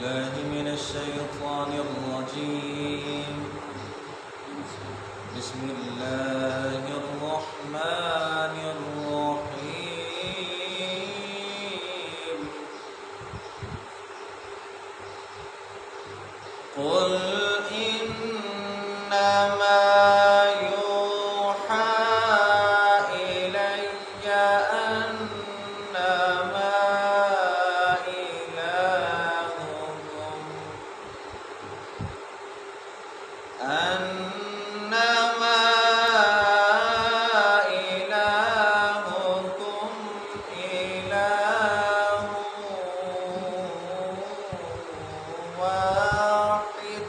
بالله من الشيطان الرجيم. بسم الله الرحمن الرحيم. قل إنما يوحى إلي أنما إلهكم إله واحد